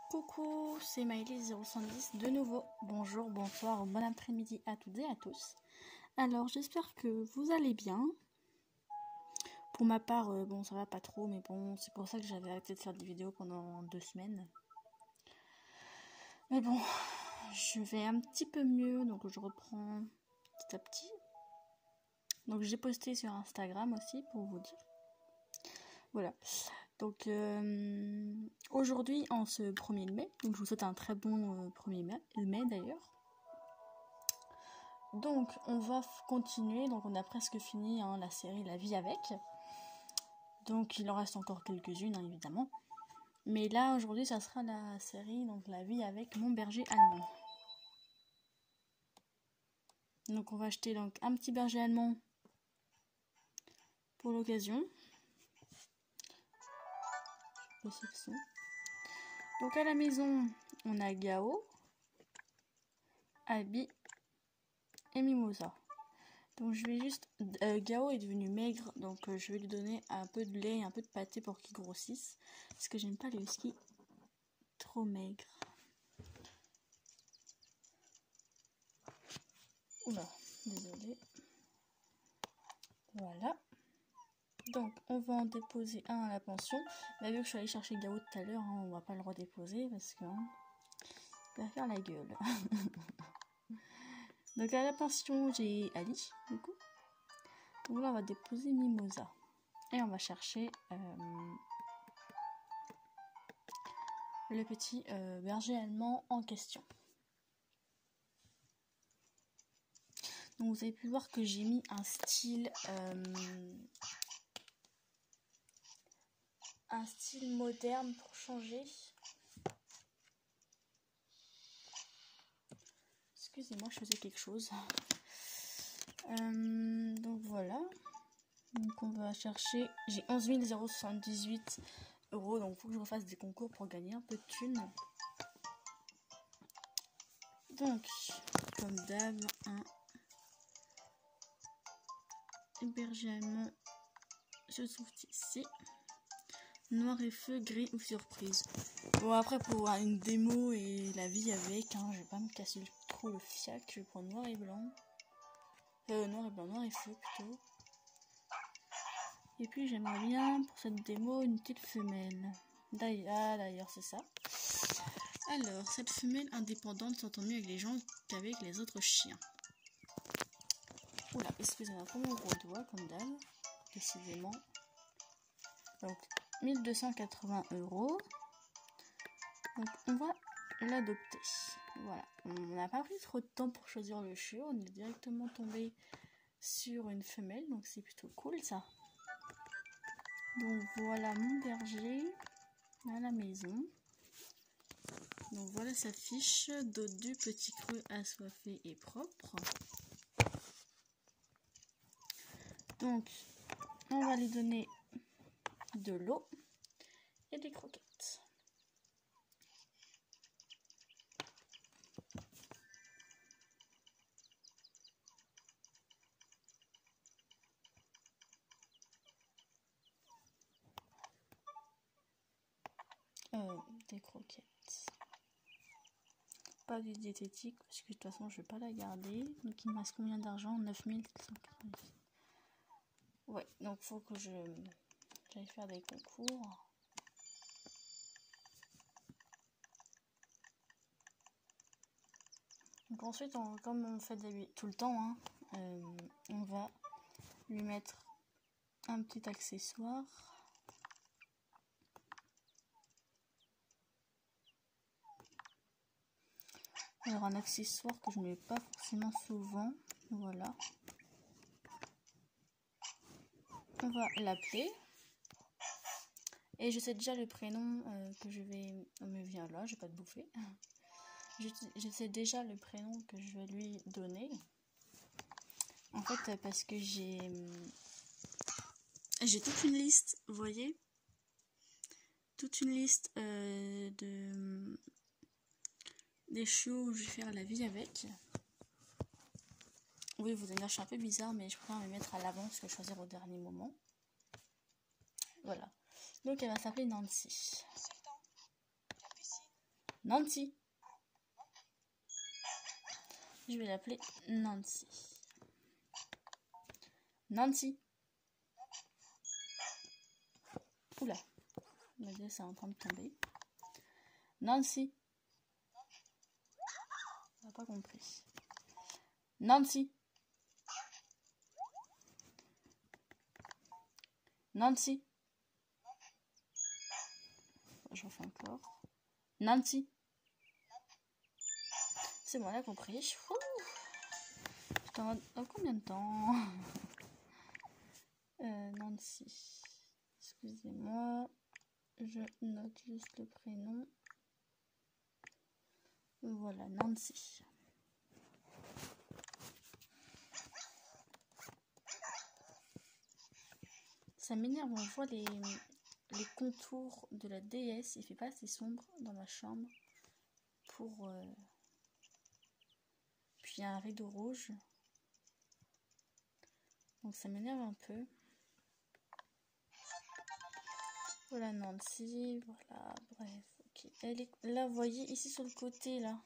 Coucou, c'est Maëlys010 de nouveau. Bonjour, bonsoir, bon après-midi à toutes et à tous. Alors, j'espère que vous allez bien. Pour ma part, bon, ça va pas trop, mais bon, c'est pour ça que j'avais arrêté de faire des vidéos pendant 2 semaines. Mais bon, je vais un petit peu mieux, donc je reprends petit à petit. Donc, j'ai posté sur Instagram aussi, pour vous dire. Voilà. Donc, aujourd'hui, en ce 1er mai, donc je vous souhaite un très bon 1er mai d'ailleurs. Donc, on va continuer. Donc, on a presque fini la série La vie avec. Donc, il en reste encore quelques-unes, évidemment. Mais là, aujourd'hui, ça sera la série donc La vie avec mon berger allemand. Donc, on va acheter donc un petit berger allemand pour l'occasion. Donc, à la maison, on a Gao, Abby et Mimosa. Donc je vais juste... Gao est devenu maigre, donc je vais lui donner un peu de lait et un peu de pâté pour qu'il grossisse. Parce que j'aime pas les huskies trop maigres. Oula, désolée. Voilà. Donc on va en déposer un à la pension. Mais vu que je suis allée chercher Gao tout à l'heure, on va pas le redéposer parce que... il va faire la gueule. Donc à la pension, j'ai Ali, du coup. Donc là, on va déposer Mimosa. Et on va chercher le petit berger allemand en question. Donc vous avez pu voir que j'ai mis un style moderne pour changer. Excusez-moi, je faisais quelque chose. Donc voilà. Donc on va chercher. J'ai 11 078 €. Donc il faut que je refasse des concours pour gagner un peu de thunes. Donc, comme d'hab, un berger allemand se trouve ici. Noir et feu, gris ou surprise. Bon, après, pour une démo et la vie avec, je vais pas me casser trop le fiac. Je vais prendre noir et blanc. Noir et feu plutôt. Et puis, j'aimerais bien, pour cette démo, une petite femelle. D'ailleurs, c'est ça. Alors, cette femelle indépendante s'entend mieux avec les gens qu'avec les autres chiens. Oula, excusez-moi pour mon gros doigt, comme d'hab. Décidément. Donc, 1280 €. Donc, on va l'adopter. Voilà. On n'a pas pris trop de temps pour choisir le chiot. On est directement tombé sur une femelle. Donc, c'est plutôt cool, ça. Donc, voilà mon berger à la maison. Donc, voilà sa fiche. Dodu, petit creux, assoiffé et propre. Donc, on va lui donner de l'eau et des croquettes. Des croquettes. Pas du diététique parce que de toute façon je vais pas la garder. Donc il me reste combien d'argent? 9790. Ouais, donc faut que j'aille faire des concours. Donc ensuite, comme on fait tout le temps, on va lui mettre un petit accessoire. Alors un accessoire que je ne mets pas forcément souvent. Voilà. On va l'appeler. Et je sais déjà le prénom que je vais... Oh, mais viens là, je vais pas te bouffer. Je sais déjà le prénom que je vais lui donner. En fait, parce que j'ai toute une liste, vous voyez, toute une liste des chiots où je vais faire la vie avec. Oui, vous allez dire, je suis un peu bizarre, mais je préfère me mettre à l'avance que choisir au dernier moment. Voilà. Donc, elle va s'appeler Nancy. Nancy. Je vais l'appeler Nancy. Nancy. Oula. Le dé, c'est en train de tomber. Nancy. On n'a pas compris. Nancy. Nancy. J'en fais encore. Nancy. C'est bon, elle a compris. Dans combien de temps Nancy. Excusez-moi. Je note juste le prénom. Voilà, Nancy. Ça m'énerve, on voit les contours de la déesse. Il fait pas assez sombre dans ma chambre. Pour... Puis il y a un rideau rouge. Donc ça m'énerve un peu. Voilà Nancy, voilà, bref, ok. Elle est là, vous voyez, ici sur le côté, là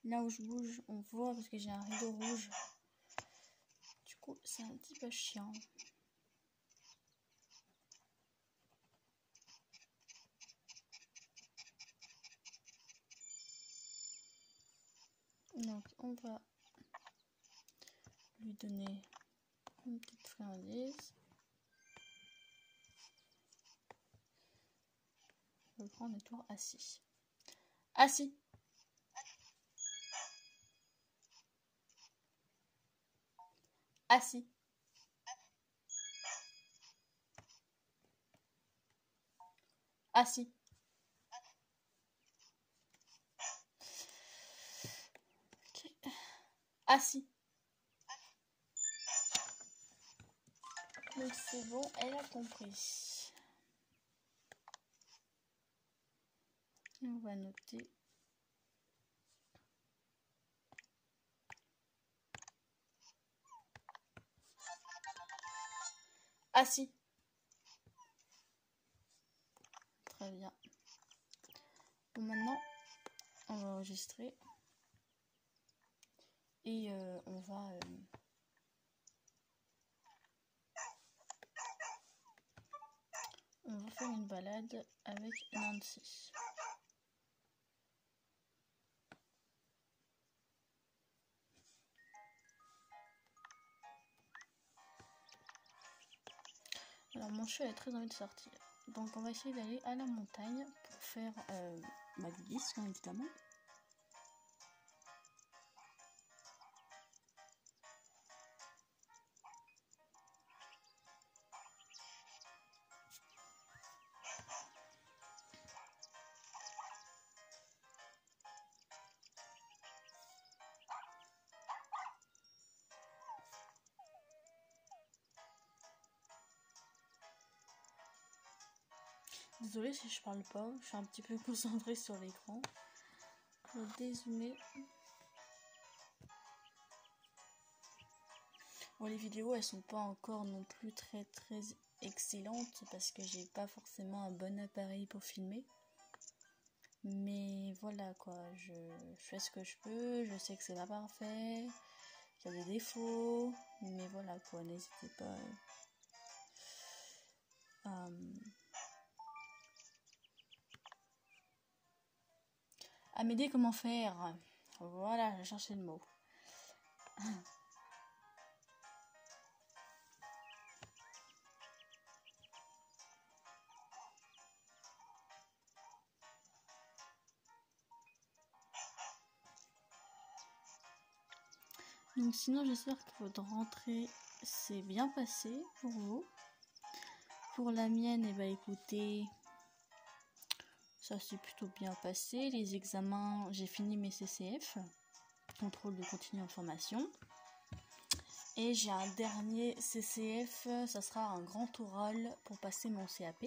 où je bouge, on voit parce que j'ai un rideau rouge. Du coup, c'est un petit peu chiant. Donc, on va lui donner une petite friandise. Je vais prendre le tour assis. Assis. Assis. Assis. Okay. Assis. Donc c'est bon, elle a compris. Et on va noter. Assis. Très bien. Bon, maintenant, on va enregistrer. Et on va faire une balade avec Nancy. Alors mon chat a très envie de sortir. Donc on va essayer d'aller à la montagne pour faire du disque, hein, évidemment. Désolée si je parle pas, je suis un petit peu concentrée sur l'écran. Je vais dézoomer. Bon, les vidéos elles sont pas encore non plus très excellentes parce que j'ai pas forcément un bon appareil pour filmer. Mais voilà quoi, je fais ce que je peux, je sais que c'est pas parfait, qu'il y a des défauts, mais voilà quoi, n'hésitez pas à m'aider comment faire. Voilà, j'ai cherché le mot. Donc sinon j'espère que votre rentrée s'est bien passée pour vous. Pour la mienne, et bah écoutez, ça s'est plutôt bien passé. Les examens, j'ai fini mes CCF, contrôle de continu en formation. Et j'ai un dernier CCF, ça sera un grand oral pour passer mon CAP.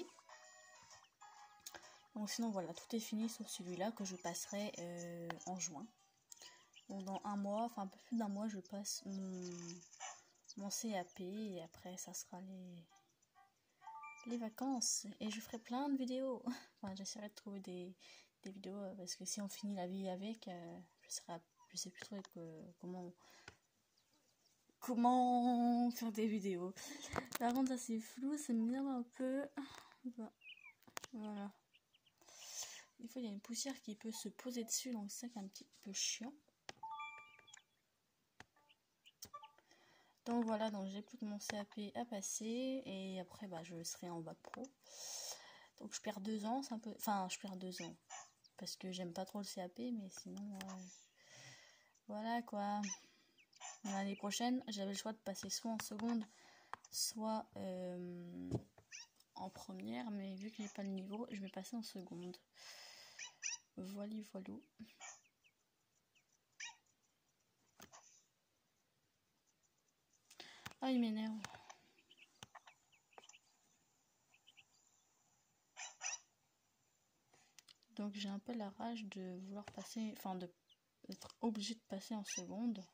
Donc sinon voilà, tout est fini sauf celui-là que je passerai en juin. Donc dans un mois, enfin un peu plus d'un mois, je passe mon CAP et après ça sera les vacances. Et je ferai plein de vidéos. Enfin j'essaierai de trouver des vidéos parce que si on finit la vie avec, je sais plus trop comment faire des vidéos. Par contre, ça c'est flou, ça m'énerve un peu. Voilà. Des fois, il y a une poussière qui peut se poser dessus, donc c'est ça qui est un petit peu chiant. Donc voilà, donc j'ai plus que mon CAP à passer et après je serai en bac pro. Donc je perds 2 ans, c'est un peu. Enfin, je perds 2 ans. Parce que j'aime pas trop le CAP, mais sinon voilà quoi. L'année prochaine, j'avais le choix de passer soit en seconde, soit en première, mais vu que j'ai pas le niveau, je vais passer en seconde. Voilà. Ah, il m'énerve. Donc j'ai un peu la rage de vouloir passer, enfin d'être obligée de passer en seconde.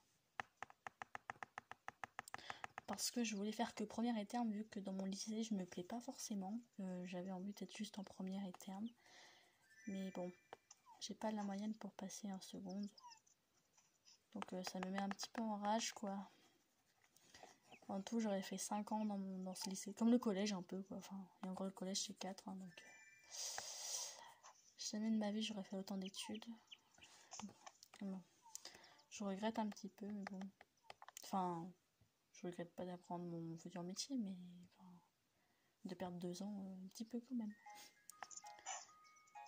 Parce que je voulais faire que première et terme, vu que dans mon lycée je me plais pas forcément. J'avais envie d'être juste en première et terme. Mais bon, j'ai pas la moyenne pour passer en seconde. Donc ça me met un petit peu en rage quoi. En tout, j'aurais fait 5 ans dans ce lycée. Comme le collège un peu quoi. Enfin, et encore le collège c'est 4. Hein, donc jamais de ma vie j'aurais fait autant d'études. Bon. Je regrette un petit peu, mais bon. Enfin, je regrette pas d'apprendre mon futur métier, mais enfin, de perdre 2 ans un petit peu quand même.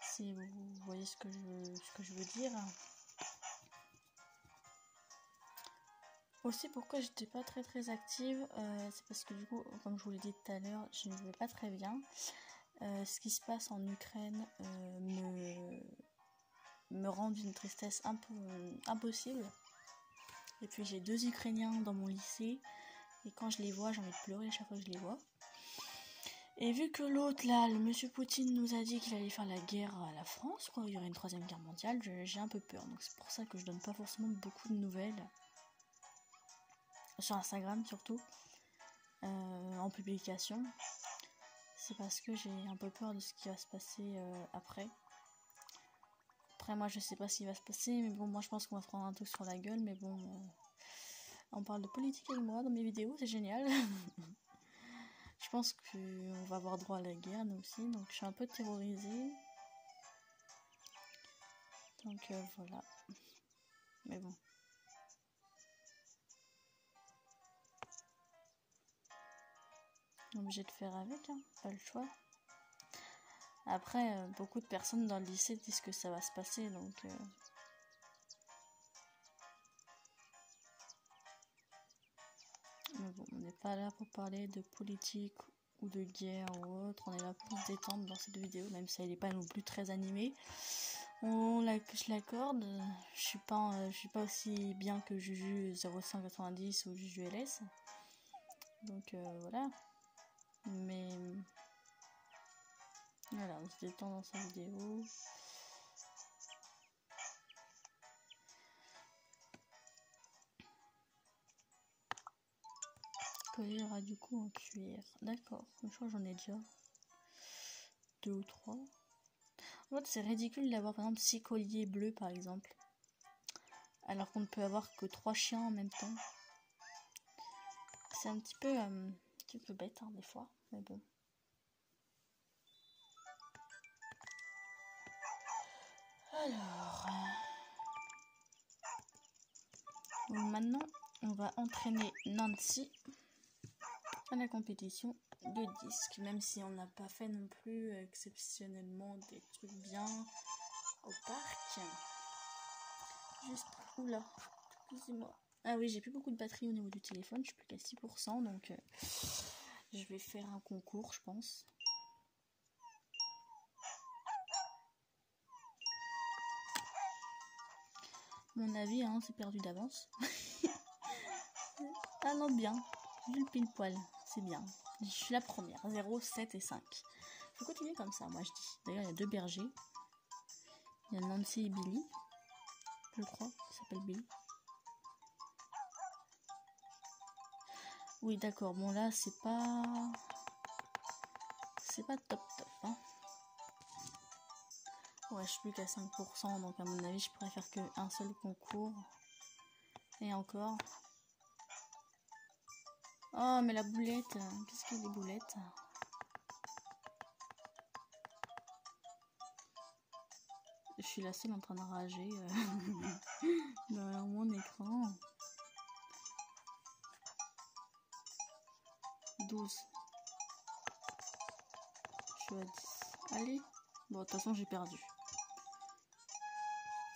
Si vous voyez ce que je veux dire. Aussi, pourquoi j'étais pas très active, c'est parce que du coup, comme je vous l'ai dit tout à l'heure, je ne vais pas très bien. Ce qui se passe en Ukraine me rend d'une tristesse un peu impossible. Et puis j'ai 2 Ukrainiens dans mon lycée, et quand je les vois, j'ai envie de pleurer à chaque fois que je les vois. Et vu que l'autre là, le monsieur Poutine nous a dit qu'il allait faire la guerre à la France, quoi, il y aurait une 3e guerre mondiale, j'ai un peu peur. Donc c'est pour ça que je donne pas forcément beaucoup de nouvelles. Sur Instagram surtout, en publication. C'est parce que j'ai un peu peur de ce qui va se passer après. Après moi je sais pas ce qui va se passer, mais bon moi je pense qu'on va se prendre un truc sur la gueule, mais bon on parle de politique avec moi dans mes vidéos, c'est génial. Je pense qu'on va avoir droit à la guerre nous aussi, donc je suis un peu terrorisée. Donc voilà. Mais bon. Obligé de faire avec, hein, pas le choix. Après, beaucoup de personnes dans le lycée disent que ça va se passer, donc mais bon, on n'est pas là pour parler de politique ou de guerre ou autre, on est là pour se détendre dans cette vidéo, même si elle n'est pas non plus très animée. Je l'accorde, je suis pas aussi bien que Juju 0190 ou Juju LS, donc voilà. Mais voilà, on se détend dans cette vidéo. Collier aura du coup en cuir. D'accord, je crois que j'en ai déjà 2 ou 3. En fait, c'est ridicule d'avoir par exemple 6 colliers bleus par exemple. Alors qu'on ne peut avoir que 3 chiens en même temps. C'est un petit peu bête hein, des fois, mais bon. Alors, maintenant, on va entraîner Nancy à la compétition de disques, même si on n'a pas fait non plus exceptionnellement des trucs bien au parc. Juste, oula, excusez-moi. Ah oui, j'ai plus beaucoup de batterie au niveau du téléphone, je suis plus qu'à 6%, donc je vais faire un concours, je pense. Mon avis, hein, c'est perdu d'avance. Ah non, bien. Vu le pile poil, c'est bien. Je suis la première, 0, 7 et 5. Faut continuer comme ça, moi je dis. D'ailleurs, il y a 2 bergers. Il y a Nancy et Billy. Je crois, ça s'appelle Billy. Oui, d'accord. Bon, là, c'est pas top, hein. Ouais, je suis plus qu'à 5%, donc à mon avis, je préfère qu'un seul concours. Et encore. Oh, mais la boulette, qu'est-ce qu'il y a des boulettes? Je suis la seule en train de rager derrière mon écran. 12. Je suis à 10. Allez. Bon, de toute façon, j'ai perdu.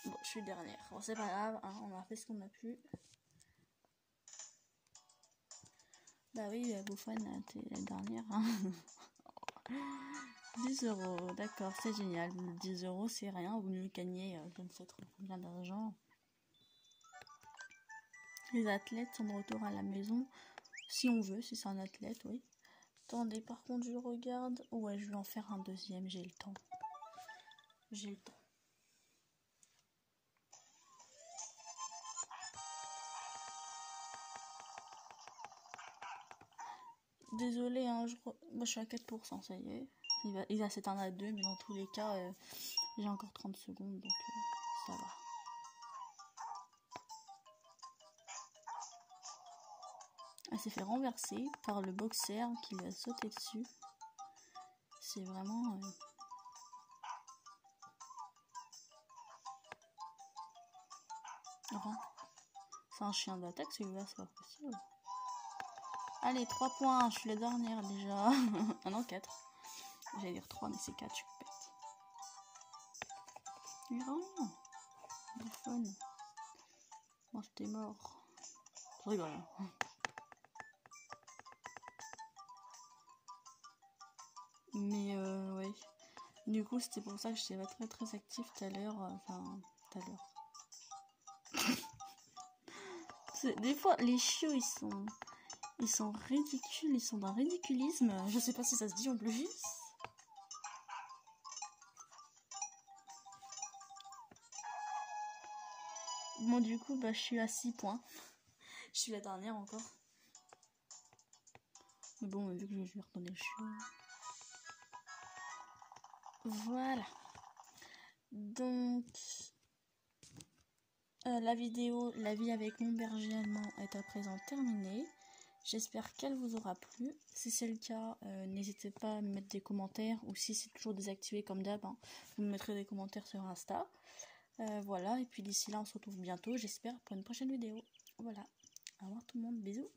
Bon, je suis dernière. Bon, c'est pas grave, hein, on a fait ce qu'on a pu. Bah oui, Bouffonne, t'es la dernière. Hein. 10 €, d'accord, c'est génial. 10 € c'est rien, vous nous gagnez je ne sais trop combien d'argent. Les athlètes sont de retour à la maison, si on veut, si c'est un athlète, oui. Attendez, par contre, je regarde. Ouais, je vais en faire un deuxième, j'ai le temps. J'ai le temps. Désolée, hein, moi, je suis à 4%, ça y est. Il va s'éteindre à 2, mais dans tous les cas, j'ai encore 30 secondes, donc ça va. Elle s'est fait renverser par le boxeur qui lui a sauté dessus. C'est vraiment... c'est un chien d'attaque celui-là, c'est pas possible. Allez, 3 points, je suis la dernière déjà. Ah non, 4. J'allais dire 3, mais c'est 4, je suis bête. Non, Bouffonne. Moi, j'étais mort. Je rigole. Hein. Mais ouais. Du coup, c'était pour ça que j'étais pas très active tout à l'heure. Enfin, tout à l'heure. Des fois, les chiots, ils sont ridicules, ils sont d'un ridiculisme. Je sais pas si ça se dit en plus. Bon, du coup, bah, je suis à 6 points. Je suis la dernière encore. Mais bon, vu que je vais retourner le chiot. Voilà. Donc, la vidéo La vie avec mon berger allemand est à présent terminée. J'espère qu'elle vous aura plu. Si c'est le cas, n'hésitez pas à me mettre des commentaires. Ou si c'est toujours désactivé comme d'hab, hein, vous me mettrez des commentaires sur Insta. Voilà, et puis d'ici là, on se retrouve bientôt, j'espère, pour une prochaine vidéo. Voilà. Au revoir tout le monde, bisous.